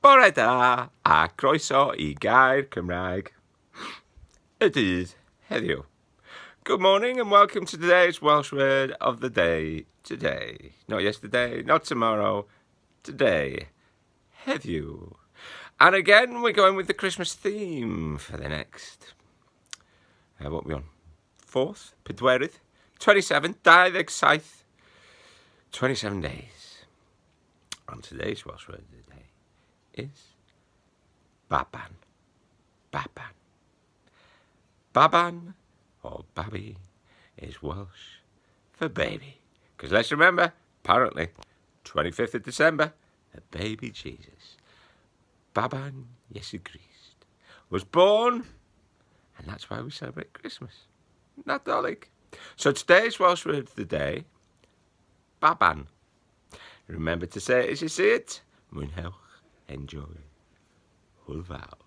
Bore da a croeso I Gair Cymraeg. It is heddiw. Good morning and welcome to today's Welsh word of the day. Today. Not yesterday, not tomorrow. Today. Heddiw. And again, we're going with the Christmas theme for the next. What are we on? 4th? Pedwerydd? 27th? 27. 27 days. And today's Welsh word of the day is Baban. Baban. Baban, or Babi, is Welsh for baby. Because let's remember, apparently, 25th of December, the baby Jesus, Baban Iesu Christ, was born, and that's why we celebrate Christmas. Nadolig. So today's Welsh word of the day, Baban. Remember to say it as you see it. Mwynhewch, enjoy. Hwyl fawr.